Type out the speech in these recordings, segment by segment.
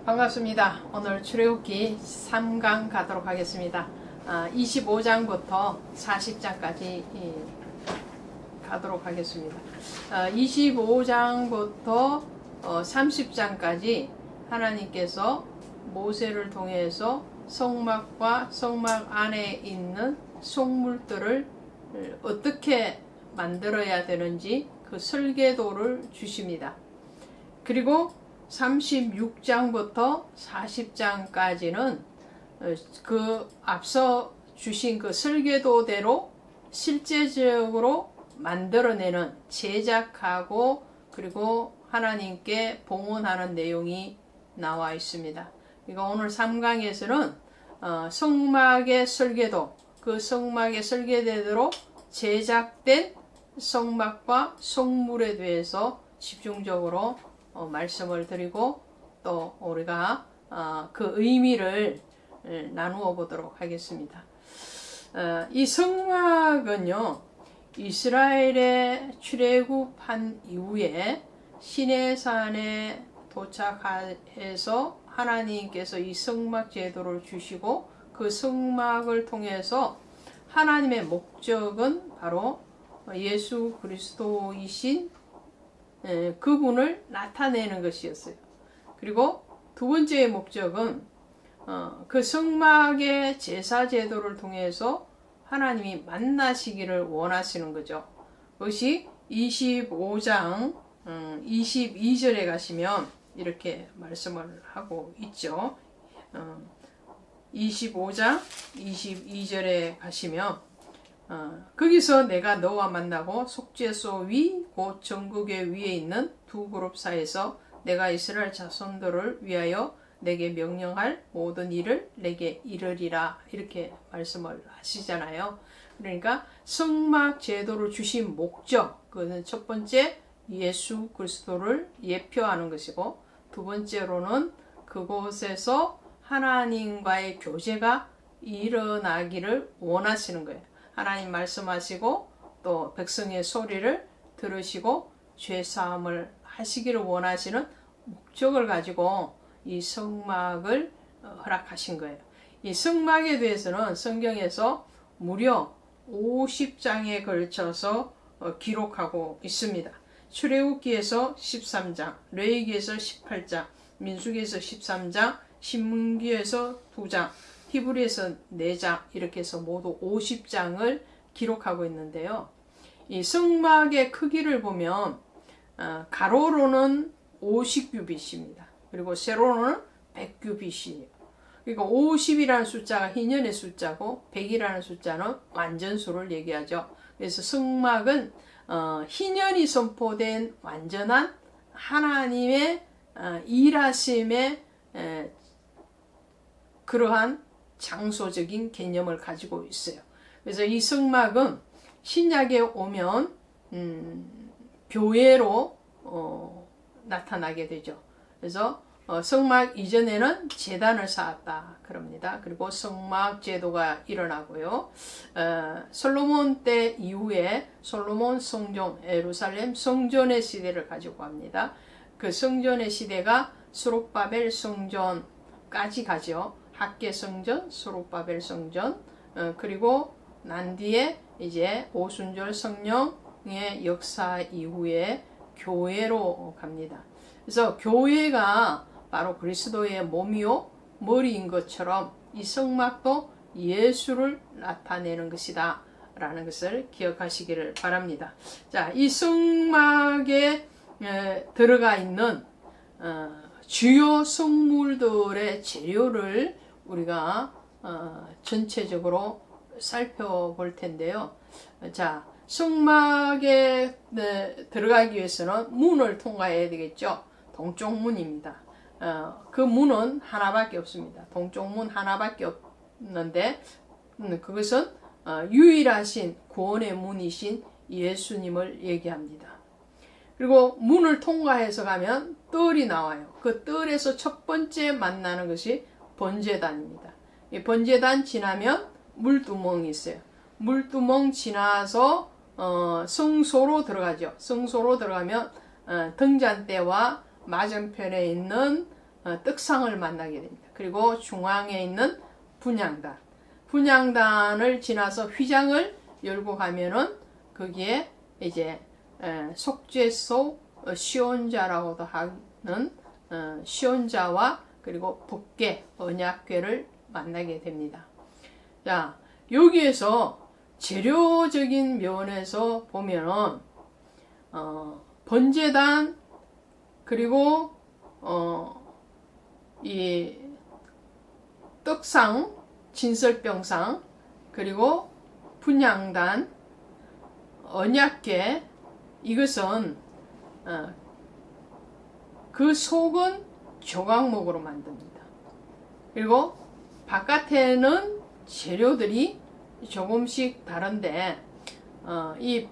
반갑습니다. 오늘 출애굽기 3강 가도록 하겠습니다. 25장부터 40장까지 가도록 하겠습니다. 25장부터 30장까지 하나님께서 모세를 통해서 성막과 성막 안에 있는 속물들을 어떻게 만들어야 되는지 그 설계도를 주십니다. 그리고 36장부터 40장까지는 그 앞서 주신 그 설계도대로 실제적으로 만들어내는, 제작하고 그리고 하나님께 봉헌하는 내용이 나와 있습니다. 그러니까 오늘 3강에서는 성막의 설계도, 그 성막의 설계대로 제작된 성막과 성물에 대해서 집중적으로 말씀을 드리고 또 우리가 그 의미를 나누어 보도록 하겠습니다. 이 성막은요, 이스라엘의 출애굽한 이후에 시내산에 도착해서 하나님께서 이 성막 제도를 주시고 그 성막을 통해서 하나님의 목적은 바로 예수 그리스도이신 그분을 나타내는 것이었어요. 그리고 두 번째의 목적은 그 성막의 제사 제도를 통해서 하나님이 만나시기를 원하시는 거죠. 그것이 25장 22절에 가시면 이렇게 말씀을 하고 있죠. 25장 22절에 가시면 거기서 내가 너와 만나고 속죄소 위 곧 전국의 위에 있는 두 그룹 사이에서 내가 이스라엘 자손들을 위하여 내게 명령할 모든 일을 내게 이르리라, 이렇게 말씀을 하시잖아요. 그러니까 성막 제도를 주신 목적, 그것은 첫 번째 예수 그리스도를 예표하는 것이고, 두 번째로는 그곳에서 하나님과의 교제가 일어나기를 원하시는 거예요. 하나님 말씀하시고 또 백성의 소리를 들으시고 죄사함을 하시기를 원하시는 목적을 가지고 이 성막을 허락하신 거예요. 이 성막에 대해서는 성경에서 무려 50장에 걸쳐서 기록하고 있습니다. 출애굽기에서 13장, 레위기에서 18장, 민수기에서 13장, 신문기에서 2장, 히브리에서 4장, 이렇게 해서 모두 50장을 기록하고 있는데요. 이 성막의 크기를 보면 가로로는 50규빗입니다. 그리고 세로로는 100규빗이에요. 그러니까 50이라는 숫자가 희년의 숫자고 100이라는 숫자는 완전수를 얘기하죠. 그래서 성막은 희년이 선포된 완전한 하나님의 일하심의 그러한 장소적인 개념을 가지고 있어요. 그래서 이 성막은 신약에 오면 교회로 나타나게 되죠. 그래서 성막 이전에는 제단을 쌓았다 그럽니다. 그리고 성막 제도가 일어나고요. 솔로몬 때 이후에 솔로몬 성전, 예루살렘 성전의 시대를 가지고 합니다. 그 성전의 시대가 스룹바벨 성전까지 가죠. 학계 성전, 스룹바벨 성전, 그리고 난 뒤에 이제 오순절 성령의 역사 이후에 교회로 갑니다. 그래서 교회가 바로 그리스도의 몸이요 머리인 것처럼 이 성막도 예수를 나타내는 것이다 라는 것을 기억하시기를 바랍니다. 자, 이 성막에 들어가 있는 주요 성물들의 재료를 우리가 전체적으로 살펴볼 텐데요. 자, 성막에 들어가기 위해서는 문을 통과해야 되겠죠. 동쪽 문입니다. 그 문은 하나밖에 없습니다. 동쪽 문 하나밖에 없는데 그것은 유일하신 구원의 문이신 예수님을 얘기합니다. 그리고 문을 통과해서 가면 뜰이 나와요. 그 뜰에서 첫 번째 만나는 것이 번제단입니다. 이 번제단 지나면 물두멍이 있어요. 물두멍 지나서 성소로 들어가죠. 성소로 들어가면 등잔대와 맞은편에 있는 떡상을 만나게 됩니다. 그리고 중앙에 있는 분향단, 분향단을 지나서 휘장을 열고 가면은 거기에 이제 속죄소 시온자라고도 하는 시온자와 그리고 법궤 언약궤를 만나게 됩니다. 자, 여기에서 재료적인 면에서 보면은 번제단 그리고 이 떡상, 진설병상 그리고 분향단, 언약궤 이것은 그 속은 조각목으로 만듭니다. 그리고 바깥에는 재료들이 조금씩 다른데 이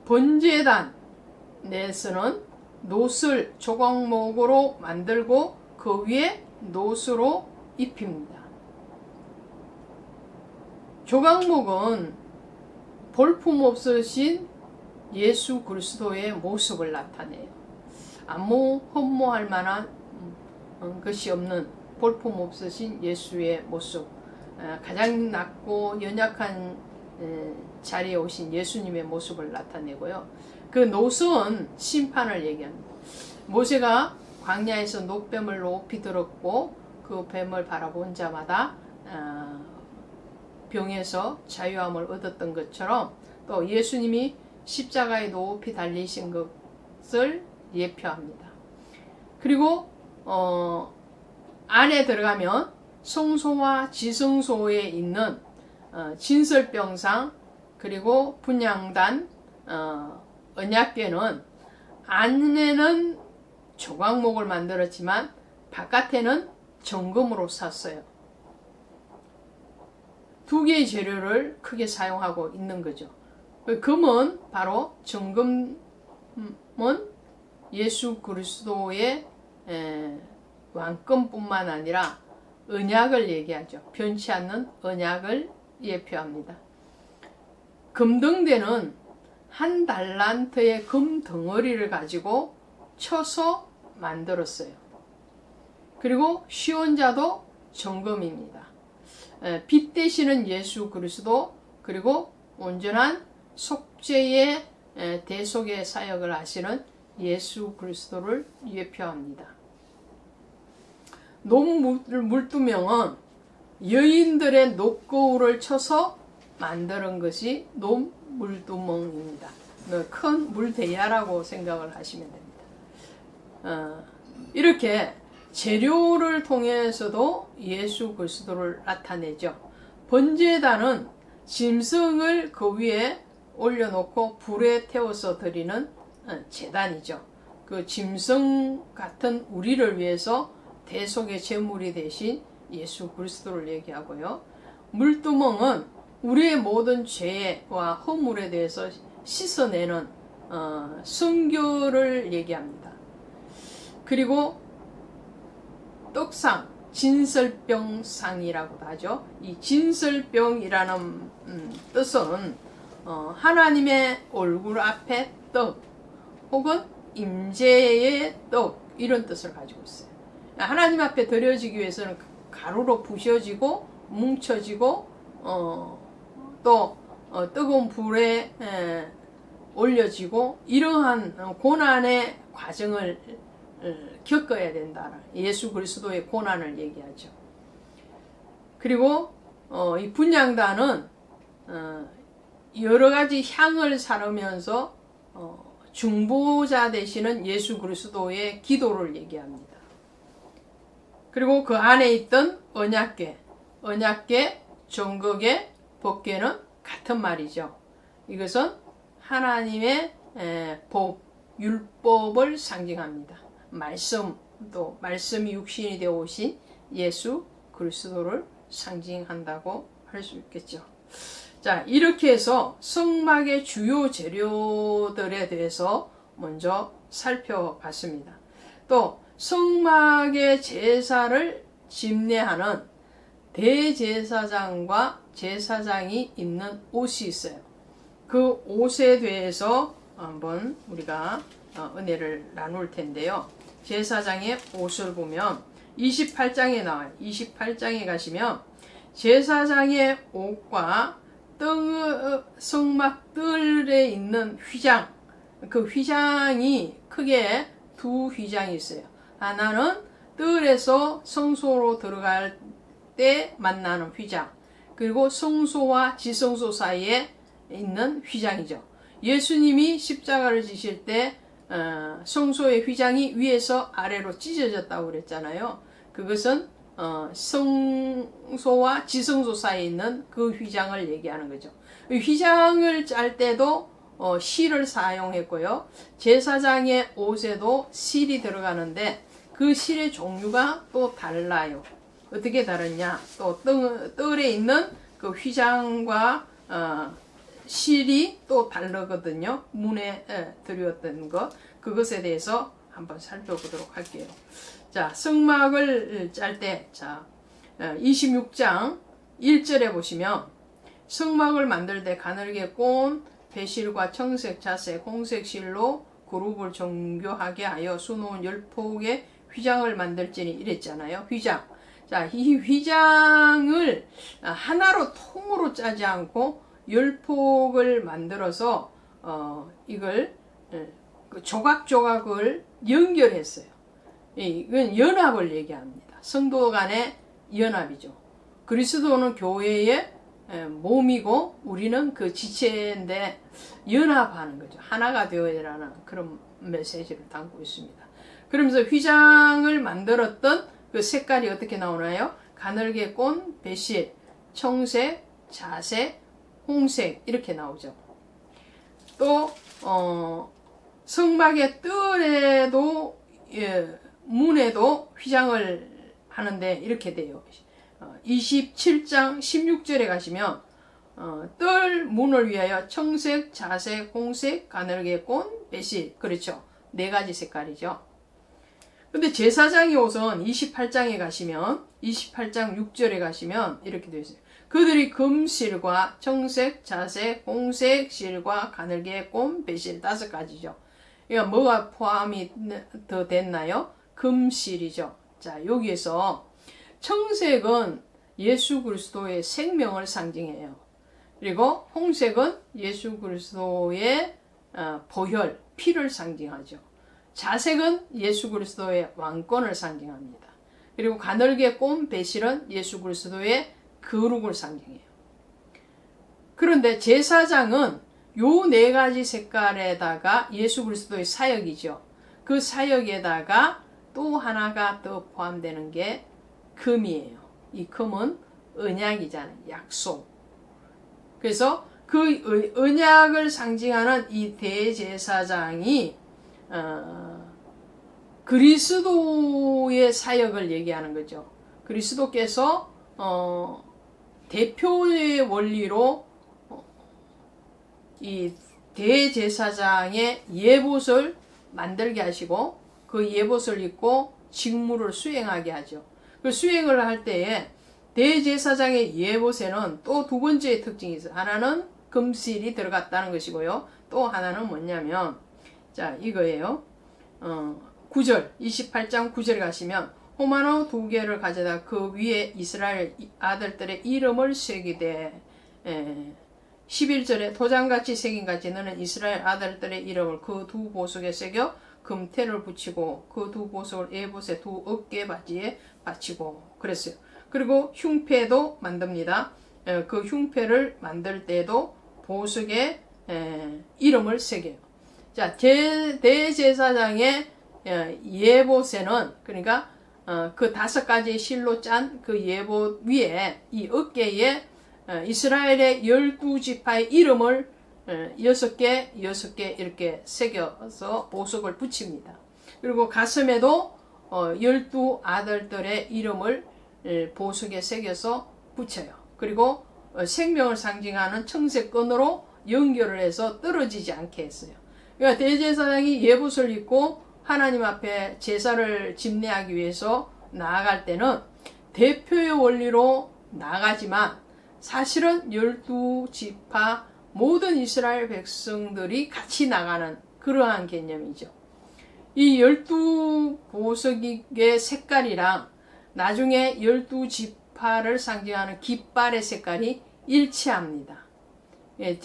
번제단 내에서는 놋을 조각목으로 만들고 그 위에 놋으로 입힙니다. 조각목은 볼품없으신 예수 그리스도의 모습을 나타내요. 아무 흠모할 만한 것이 없는 볼품없으신 예수의 모습, 가장 낮고 연약한 자리에 오신 예수님의 모습을 나타내고요. 그 놋은 심판을 얘기합니다. 모세가 광야에서 놋뱀을 높이 들었고 그 뱀을 바라본 자마다 병에서 자유함을 얻었던 것처럼 또 예수님이 십자가에 높이 달리신 것을 예표합니다. 그리고 안에 들어가면 성소와 지성소에 있는 진설병상 그리고 분향단 언약궤는 안에는 조각목을 만들었지만 바깥에는 정금으로 샀어요. 두 개의 재료를 크게 사용하고 있는 거죠. 금은 바로 정금은 예수 그리스도의 왕권뿐만 아니라 언약을 얘기하죠. 변치 않는 언약을 예표합니다. 금등대는 한 달란트의 금 덩어리를 가지고 쳐서 만들었어요. 그리고 시온자도 정금입니다. 빛 되시는 예수 그리스도 그리고 온전한 속죄의 대속의 사역을 하시는 예수 그리스도를 예표합니다. 논물두멍은 여인들의 녹거울을 쳐서 만드는 것이 논물두멍입니다. 큰 물대야라고 생각을 하시면 됩니다. 이렇게 재료를 통해서도 예수 그리스도를 나타내죠. 번제단은 짐승을 그 위에 올려놓고 불에 태워서 드리는 제단이죠. 그 짐승 같은 우리를 위해서 대속의 제물이 되신 예수 그리스도를 얘기하고요. 물두멍은 우리의 모든 죄와 허물에 대해서 씻어내는 순교를 얘기합니다. 그리고 떡상, 진설병상이라고도 하죠. 이 진설병이라는 뜻은 하나님의 얼굴 앞에 떡 혹은 임재의 떡 이런 뜻을 가지고 있어요. 하나님 앞에 드려지기 위해서는 가루로 부셔지고 뭉쳐지고 또 뜨거운 불에 올려지고 이러한 고난의 과정을 겪어야 된다. 예수 그리스도의 고난을 얘기하죠. 그리고 이 분향단은 여러 가지 향을 사르면서 중보자 되시는 예수 그리스도의 기도를 얘기합니다. 그리고 그 안에 있던 언약궤, 정극의 법궤는 같은 말이죠. 이것은 하나님의 법, 율법을 상징합니다. 말씀이 육신이 되어 오신 예수 그리스도를 상징한다고 할 수 있겠죠. 자, 이렇게 해서 성막의 주요 재료들에 대해서 먼저 살펴봤습니다. 또 성막의 제사를 집례하는 대제사장과 제사장이 입는 옷이 있어요. 그 옷에 대해서 한번 우리가 은혜를 나눌 텐데요. 제사장의 옷을 보면 28장에 나와요. 28장에 가시면 제사장의 옷과 성막 뜰에 있는 휘장, 그 휘장이 크게 두 휘장이 있어요. 하나는 뜰에서 성소로 들어갈 때 만나는 휘장, 그리고 성소와 지성소 사이에 있는 휘장이죠. 예수님이 십자가를 지실 때 성소의 휘장이 위에서 아래로 찢어졌다고 그랬잖아요. 그것은 성소와 지성소 사이에 있는 그 휘장을 얘기하는 거죠. 휘장을 짤 때도 실을 사용했고요. 제사장의 옷에도 실이 들어가는데 그 실의 종류가 또 달라요. 어떻게 다르냐? 또 뜰에 있는 그 휘장과 실이 또 다르거든요. 문에 드렸던 것, 그것에 대해서 한번 살펴보도록 할게요. 자, 성막을 짤 때, 자, 26장 1절에 보시면 성막을 만들 때 가늘게 꼰 배실과 청색, 자색, 홍색 실로 그룹을 정교하게 하여 수놓은 10폭의 휘장을 만들지니 이랬잖아요. 휘장. 자, 이 휘장을 하나로 통으로 짜지 않고 10폭을 만들어서 이걸 조각조각을 연결했어요. 이건 연합을 얘기합니다. 성도 간의 연합이죠. 그리스도는 교회의 몸이고 우리는 그 지체인데 연합하는 거죠. 하나가 되어야라는 그런 메시지를 담고 있습니다. 그러면서 휘장을 만들었던 그 색깔이 어떻게 나오나요? 가늘게 꼰 배실, 청색, 자색, 홍색 이렇게 나오죠. 또 성막의 뜰에도 문에도 휘장을 하는데 이렇게 돼요. 27장 16절에 가시면 뜰 문을 위하여 청색, 자색, 홍색, 가늘게 꼰 배실, 그렇죠. 4가지 색깔이죠. 근데 제사장의 옷은 28장에 가시면 28장 6절에 가시면 이렇게 되어 있어요. 그들이 금실과 청색, 자색, 홍색 실과 가늘게 꼰 배실 5가지죠. 그러니까 뭐가 포함이 더 됐나요? 금실이죠. 자, 여기에서 청색은 예수 그리스도의 생명을 상징해요. 그리고 홍색은 예수 그리스도의 보혈, 피를 상징하죠. 자색은 예수 그리스도의 왕권을 상징합니다. 그리고 가늘게 꼰 배실은 예수 그리스도의 거룩을 상징해요. 그런데 제사장은 요 4가지 색깔에다가 예수 그리스도의 사역이죠. 그 사역에다가 또 하나가 더 포함되는 게 금이에요. 이 금은 언약이잖아요. 약속. 그래서 그 언약을 상징하는 이 대제사장이 그리스도의 사역을 얘기하는 거죠. 그리스도께서 대표의 원리로 이 대제사장의 예봇을 만들게 하시고 그 예봇을 입고 직무를 수행하게 하죠. 그 수행을 할 때에 대제사장의 예봇에는 또 2번째의 특징이 있어요. 하나는 금실이 들어갔다는 것이고요. 또 하나는 뭐냐면 자, 이거예요. 9절, 28장 9절에 가시면 호마노 2개를 가져다 그 위에 이스라엘 아들들의 이름을 새기되 11절에 도장같이 새긴 같이 너는 이스라엘 아들들의 이름을 그 2 보석에 새겨 금태를 붙이고 그 2 보석을 에봇의 2 어깨 바지에 받치고 그랬어요. 그리고 흉패도 만듭니다. 그 흉패를 만들 때도 보석에 이름을 새겨요. 자, 대제사장의 예봇에는 그러니까 그 5가지 실로 짠 그 예봇 위에 이 어깨에 이스라엘의 12지파의 이름을 6개 이렇게 새겨서 보석을 붙입니다. 그리고 가슴에도 12 아들들의 이름을 보석에 새겨서 붙여요. 그리고 생명을 상징하는 청색끈으로 연결을 해서 떨어지지 않게 했어요. 그러니까 대제사장이 예봇을 입고 하나님 앞에 제사를 집례하기 위해서 나아갈 때는 대표의 원리로 나가지만 사실은 12지파 모든 이스라엘 백성들이 같이 나가는 그러한 개념이죠. 이 12보석의 색깔이랑 나중에 12지파를 상징하는 깃발의 색깔이 일치합니다. 예,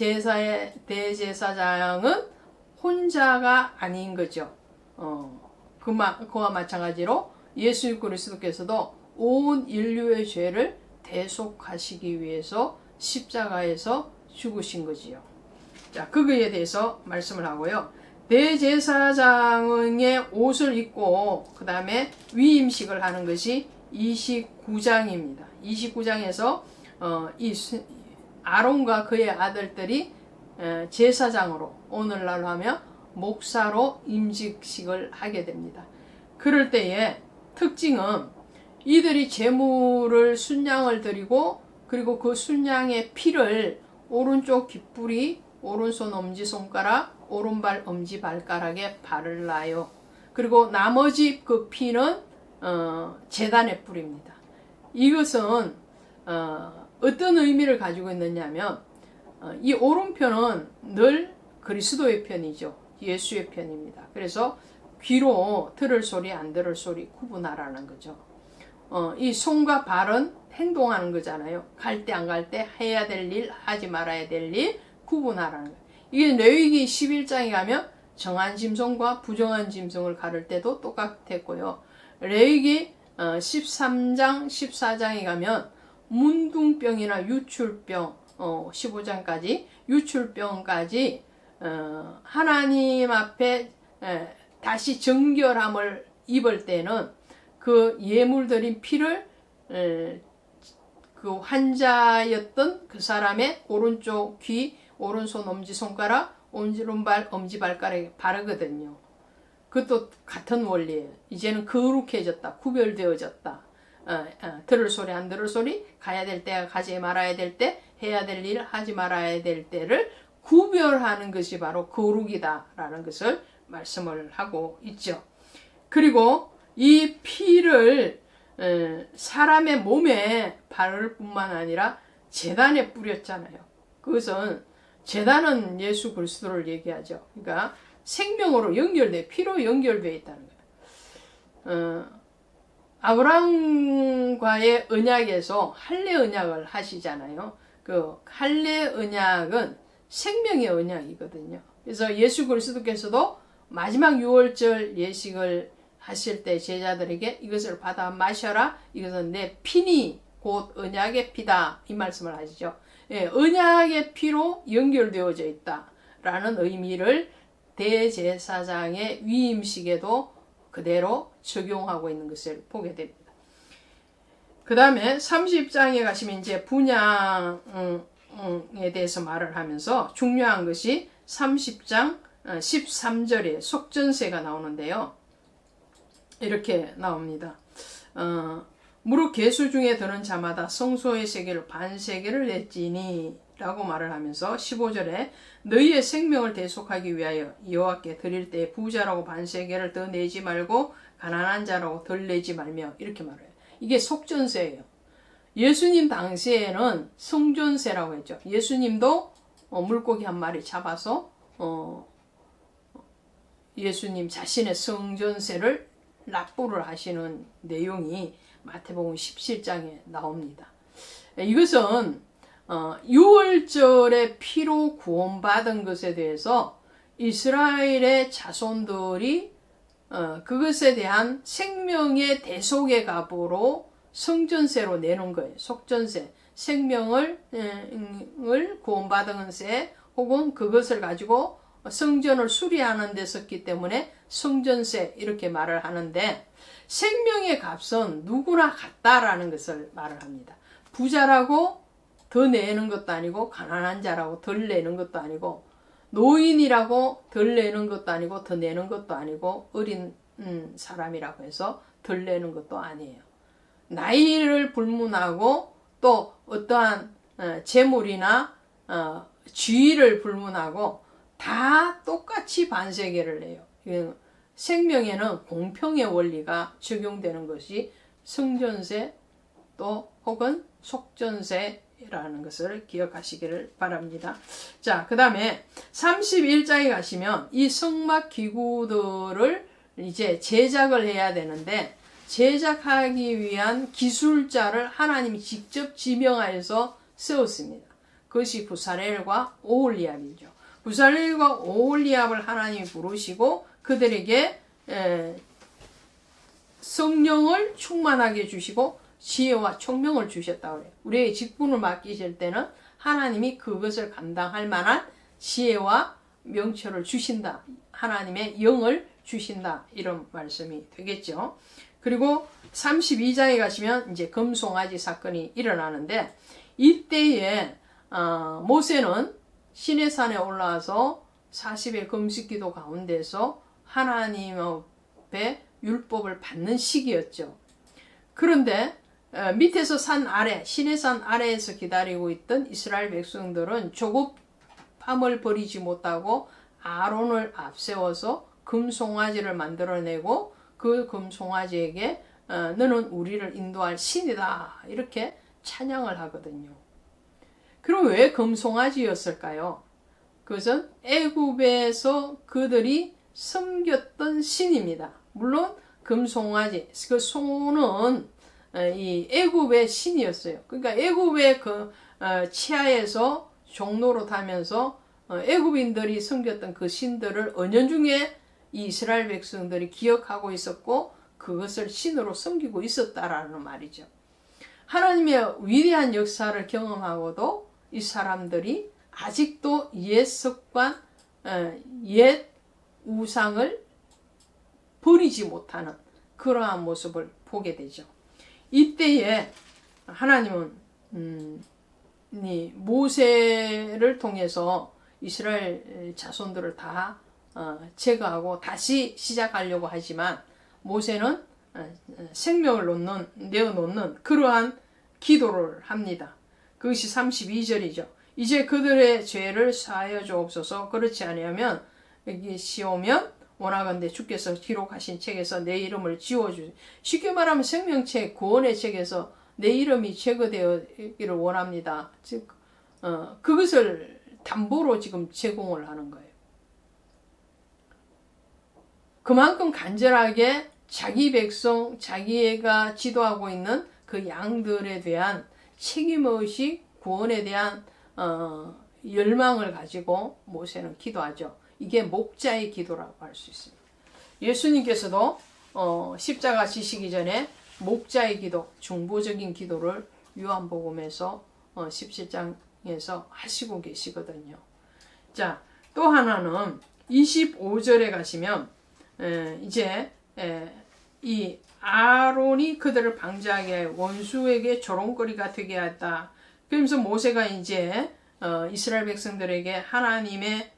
대제사장은 혼자가 아닌 거죠. 그와 마찬가지로 예수 그리스도께서도 온 인류의 죄를 대속하시기 위해서 십자가에서 죽으신 거지요. 자, 그거에 대해서 말씀을 하고요. 대제사장의 옷을 입고 그 다음에 위임식을 하는 것이 29장입니다. 29장에서 이 아론과 그의 아들들이 제사장으로, 오늘날로 하면 목사로 임직식을 하게 됩니다. 그럴 때의 특징은 이들이 제물을 순양을 드리고, 그리고 그 순양의 피를 오른쪽 귓불이, 오른손 엄지손가락, 오른발 엄지발가락에 바르나요. 그리고 나머지 그 피는 제단에 뿌립니다. 이것은 어떤 의미를 가지고 있느냐면, 이 오른편은 늘 그리스도의 편이죠. 예수의 편입니다. 그래서 귀로 들을 소리 안 들을 소리 구분하라는 거죠. 이 손과 발은 행동하는 거잖아요. 갈 때 안 갈 때 해야 될 일, 하지 말아야 될 일 구분하라는 거예요. 이게 레위기 11장에 가면 정한 짐승과 부정한 짐승을 가를 때도 똑같았고요. 레위기 13장, 14장에 가면 문둥병이나 유출병, 15장까지 유출병까지 하나님 앞에 다시 정결함을 입을 때는 그 예물 드린 피를 그 환자였던 그 사람의 오른쪽 귀, 오른손 엄지손가락, 오른발 엄지발가락에 바르거든요. 그것도 같은 원리예요. 이제는 거룩해졌다, 구별되어졌다. 들을 소리 안 들을 소리, 가야 될 때 가지 말아야 될 때, 해야 될 일 하지 말아야 될 때를 구별하는 것이 바로 거룩이다라는 것을 말씀을 하고 있죠. 그리고 이 피를 사람의 몸에 바를 뿐만 아니라 제단에 뿌렸잖아요. 그것은 제단은 예수 그리스도를 얘기하죠. 그러니까 생명으로 연결돼, 피로 연결되어 있다는 거예요. 아브라함과의 언약에서 할례 언약을 하시잖아요. 그 할례 언약은 생명의 언약이거든요. 그래서 예수 그리스도께서도 마지막 유월절 예식을 하실 때 제자들에게 이것을 받아 마셔라. 이것은 내 피니 곧 언약의 피다. 이 말씀을 하시죠. 예, 언약의 피로 연결되어져 있다라는 의미를 대제사장의 위임식에도 그대로 적용하고 있는 것을 보게 됩니다. 그 다음에 30장에 가시면 이제 분양에 대해서 말을 하면서 중요한 것이 30장 13절에 속전세가 나오는데요. 이렇게 나옵니다. 무릇 계수 중에 드는 자마다 성소의 세계를 반세계를 냈지니 라고 말을 하면서 15절에 너희의 생명을 대속하기 위하여 여호와께 드릴 때 부자라고 반세계를 더 내지 말고 가난한 자라고 덜 내지 말며 이렇게 말해요. 이게 속전세예요. 예수님 당시에는 성전세라고 했죠. 예수님도 물고기 한 마리 잡아서 예수님 자신의 성전세를 납부를 하시는 내용이 마태복음 17장에 나옵니다. 이것은 유월절의 피로 구원받은 것에 대해서 이스라엘의 자손들이 그것에 대한 생명의 대속의 값으로 성전세로 내는 거예요. 속전세, 생명을 구원받은 세, 혹은 그것을 가지고 성전을 수리하는 데 썼기 때문에 성전세 이렇게 말을 하는데, 생명의 값은 누구나 같다라는 것을 말을 합니다. 부자라고 더 내는 것도 아니고 가난한 자라고 덜 내는 것도 아니고 노인이라고 덜 내는 것도 아니고 더 내는 것도 아니고 어린 사람이라고 해서 덜 내는 것도 아니에요. 나이를 불문하고 또 어떠한 재물이나 지위를 불문하고 다 똑같이 반세계를 내요. 생명에는 공평의 원리가 적용되는 것이 성전세 또 혹은 속전세라는 것을 기억하시기를 바랍니다. 자, 그 다음에 31장에 가시면 이 성막 기구들을 이제 제작을 해야 되는데 제작하기 위한 기술자를 하나님이 직접 지명하여서 세웠습니다. 그것이 부살렐과 오홀리압이죠. 부살렐과 오홀리압을 하나님이 부르시고 그들에게 성령을 충만하게 해주시고 지혜와 총명을 주셨다고 해요. 우리에게 직분을 맡기실 때는 하나님이 그것을 감당할 만한 지혜와 명철을 주신다. 하나님의 영을 주신다. 이런 말씀이 되겠죠. 그리고 32장에 가시면 이제 금송아지 사건이 일어나는데 이때에 모세는 시내산에 올라와서 40일 금식기도 가운데서 하나님 앞에 율법을 받는 시기였죠. 그런데 밑에서 산 아래, 시내산 아래에서 기다리고 있던 이스라엘 백성들은 조급함을 버리지 못하고 아론을 앞세워서 금송아지를 만들어내고 그 금송아지에게 너는 우리를 인도할 신이다 이렇게 찬양을 하거든요. 그럼 왜 금송아지였을까요? 그것은 애굽에서 그들이 섬겼던 신입니다. 물론 금송아지, 그 소는 이 애굽의 신이었어요. 그러니까 애굽의 그 치하에서 종로로 타면서 애굽인들이 섬겼던 그 신들을 은연중에 이 이스라엘 백성들이 기억하고 있었고 그것을 신으로 섬기고 있었다라는 말이죠. 하나님의 위대한 역사를 경험하고도 이 사람들이 아직도 옛 습관, 옛 우상을 버리지 못하는 그러한 모습을 보게 되죠. 이때에 하나님은 이 모세를 통해서 이스라엘 자손들을 다 제거하고 다시 시작하려고 하지만 모세는 생명을 내어놓는 그러한 기도를 합니다. 그것이 32절이죠. 이제 그들의 죄를 사하여 주옵소서. 그렇지 아니하면 여기 시오면 원하건대 주께서 기록하신 책에서 내 이름을 지워주세요. 쉽게 말하면 생명책 구원의 책에서 내 이름이 제거되기를 원합니다. 즉 그것을 담보로 지금 제공을 하는 거예요. 그만큼 간절하게 자기 백성, 자기가 지도하고 있는 그 양들에 대한 책임의식, 구원에 대한 열망을 가지고 모세는 기도하죠. 이게 목자의 기도라고 할 수 있습니다. 예수님께서도 십자가 지시기 전에 목자의 기도, 중보적인 기도를 요한복음에서 17장에서 하시고 계시거든요. 자, 또 하나는 25절에 가시면 이제 이 아론이 그들을 방지하게 원수에게 조롱거리가 되게 했다. 그러면서 모세가 이제 이스라엘 백성들에게 하나님의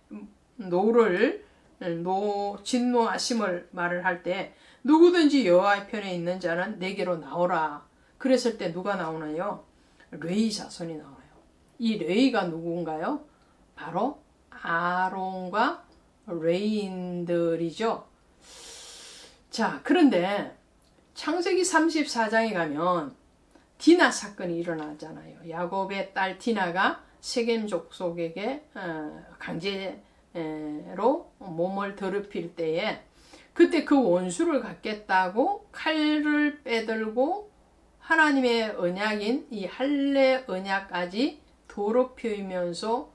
진노하심을 말을 할 때 누구든지 여호와의 편에 있는 자는 내게로 나오라. 그랬을 때 누가 나오나요? 레위 자손이 나와요. 이 레위가 누군가요? 바로 아론과 레위인들이죠. 자, 그런데 창세기 34장에 가면 디나 사건이 일어나잖아요. 야곱의 딸 디나가 세겜 족속에게 강제로 몸을 더럽힐 때에 그때 그 원수를 갚겠다고 칼을 빼들고 하나님의 언약인 이 할례 언약까지 더럽히면서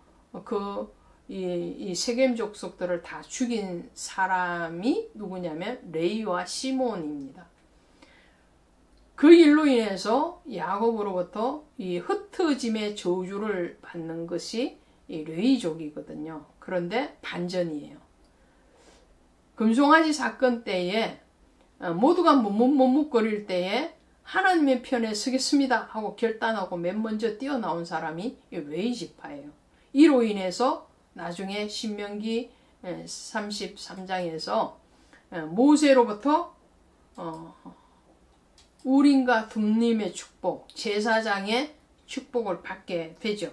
이 세겜 족속들을 다 죽인 사람이 누구냐면 레위와 시몬입니다. 그 일로 인해서 야곱으로부터 이 흩어짐의 저주를 받는 것이 이 레위족이거든요. 그런데 반전이에요. 금송아지 사건 때에 모두가 머뭇거릴 때에 하나님의 편에 서겠습니다 하고 결단하고 맨 먼저 뛰어나온 사람이 레위 지파예요. 이로 인해서 나중에 신명기 33장에서 모세로부터 우림과 둠림의 축복, 제사장의 축복을 받게 되죠.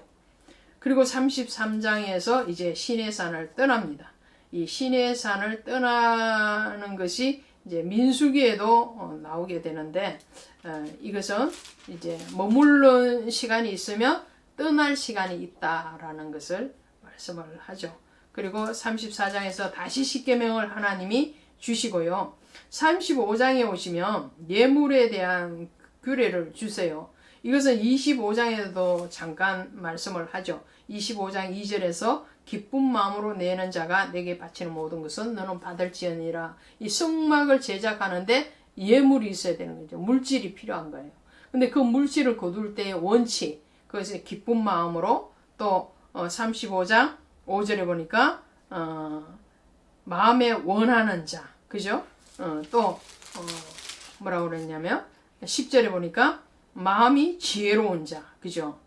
그리고 33장에서 이제 시내산을 떠납니다. 이 시내산을 떠나는 것이 이제 민수기에도 나오게 되는데 이것은 이제 머무른 시간이 있으면 떠날 시간이 있다라는 것을 말씀을 하죠. 그리고 34장에서 다시 십계명을 하나님이 주시고요. 35장에 오시면 예물에 대한 규례를 주세요. 이것은 25장에도 잠깐 말씀을 하죠. 25장 2절에서 기쁜 마음으로 내는 자가 내게 바치는 모든 것은 너는 받을지어니라. 이 성막을 제작하는데 예물이 있어야 되는 거죠. 물질이 필요한 거예요. 근데 그 물질을 거둘 때의 원칙, 그것이 기쁜 마음으로, 또 35장 5절에 보니까 마음에 원하는 자, 그죠? 또 뭐라고 그랬냐면 10절에 보니까 마음이 지혜로운 자, 그죠?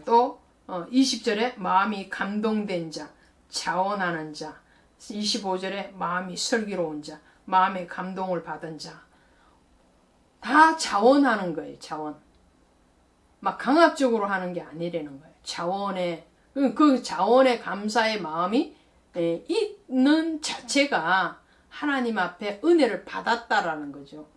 또 20절에 마음이 감동된 자, 자원하는 자, 25절에 마음이 슬기로운 자, 마음의 감동을 받은 자. 다 자원하는 거예요. 자원. 막 강압적으로 하는 게 아니라는 거예요. 자원에, 그 자원에 감사의 마음이 있는 자체가 하나님 앞에 은혜를 받았다라는 거죠.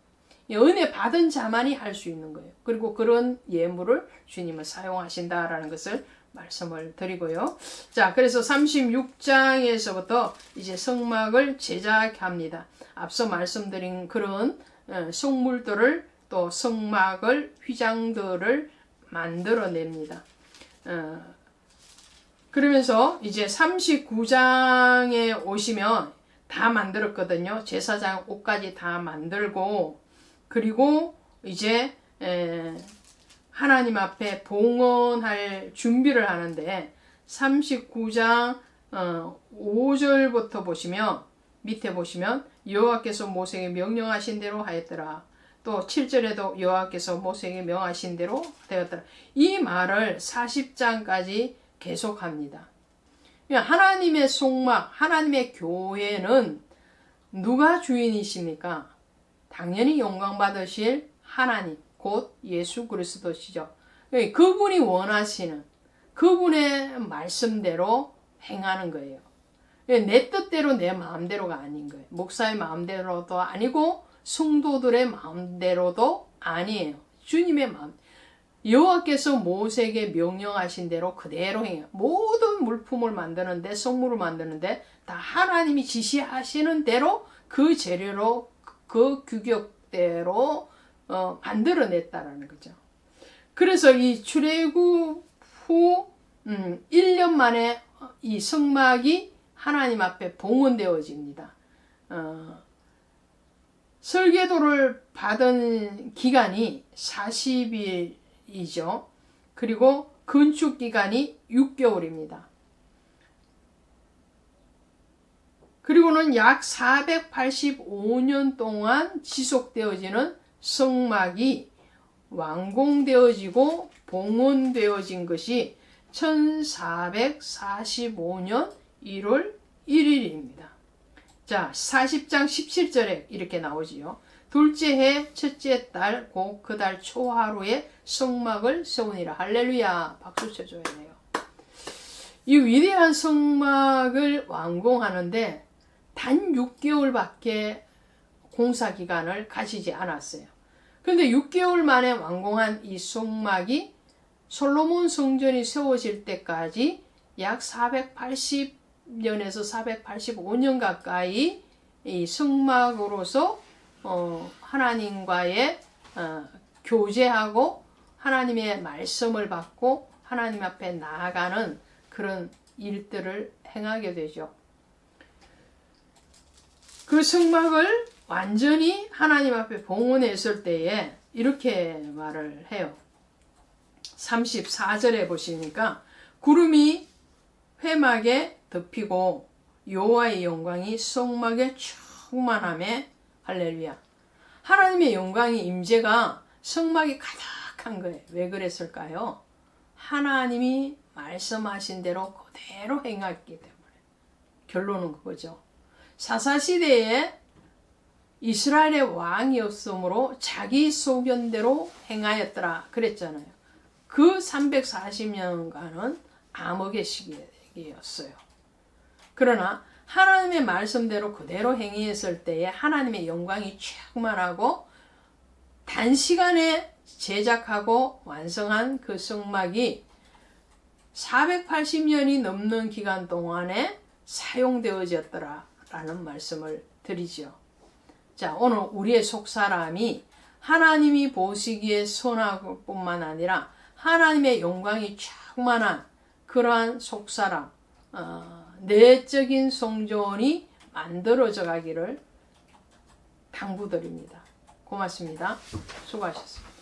은혜 받은 자만이 할 수 있는 거예요. 그리고 그런 예물을 주님은 사용하신다라는 것을 말씀을 드리고요. 자, 그래서 36장에서부터 이제 성막을 제작합니다. 앞서 말씀드린 그런 성물들을, 또 성막을, 휘장들을 만들어냅니다. 그러면서 이제 39장에 오시면 다 만들었거든요. 제사장 옷까지 다 만들고, 그리고 이제 하나님 앞에 봉헌할 준비를 하는데 39장 5절부터 보시면, 밑에 보시면 여호와께서 모세에게 명령하신 대로 하였더라. 또 7절에도 여호와께서 모세에게 명하신 대로 되었더라. 이 말을 40장까지 계속합니다. 하나님의 성막, 하나님의 교회는 누가 주인이십니까? 당연히 영광 받으실 하나님, 곧 예수 그리스도시죠. 그분이 원하시는, 그분의 말씀대로 행하는 거예요. 내 뜻대로, 내 마음대로가 아닌 거예요. 목사의 마음대로도 아니고 성도들의 마음대로도 아니에요. 주님의 마음. 여호와께서 모세에게 명령하신 대로 그대로 행해요. 모든 물품을 만드는데, 성물을 만드는데 다 하나님이 지시하시는 대로 그 재료로, 그 규격대로 만들어냈다라는 거죠. 그래서 이 출애굽 후 1년 만에 이 성막이 하나님 앞에 봉헌되어집니다. 설계도를 받은 기간이 40일이죠. 그리고 건축 기간이 6개월입니다. 그리고는 약 485년 동안 지속되어지는 성막이 완공되어지고 봉헌되어진 것이 1445년 1월 1일입니다. 자, 40장 17절에 이렇게 나오지요. 둘째 해 첫째 달 곧 그 달 초하루에 성막을 세우니라. 할렐루야. 박수 쳐줘야 돼요. 이 위대한 성막을 완공하는데 단 6개월밖에 공사 기간을 가지지 않았어요. 그런데 6개월 만에 완공한 이 성막이 솔로몬 성전이 세워질 때까지 약 480년에서 485년 가까이 이 성막으로서 하나님과의 교제하고 하나님의 말씀을 받고 하나님 앞에 나아가는 그런 일들을 행하게 되죠. 그 성막을 완전히 하나님 앞에 봉헌했을 때에 이렇게 말을 해요. 34절에 보시니까 구름이 회막에 덮이고 여호와의 영광이 성막에 충만함에 할렐루야. 하나님의 영광의 임재가 성막에 가득한 거예요. 왜 그랬을까요? 하나님이 말씀하신 대로 그대로 행했기 때문에. 결론은 그거죠. 사사시대에 이스라엘의 왕이 없으므로 자기 소견대로 행하였더라 그랬잖아요. 그 340년간은 암흑의 시기였어요. 그러나 하나님의 말씀대로 그대로 행했을 때에 하나님의 영광이 충만하고 단시간에 제작하고 완성한 그 성막이 480년이 넘는 기간 동안에 사용되어졌더라라는 말씀을 드리죠. 자, 오늘 우리의 속사람이 하나님이 보시기에 선할 뿐만 아니라 하나님의 영광이 충만한 그러한 속사람, 내적인 성전이 만들어져 가기를 당부드립니다. 고맙습니다. 수고하셨습니다.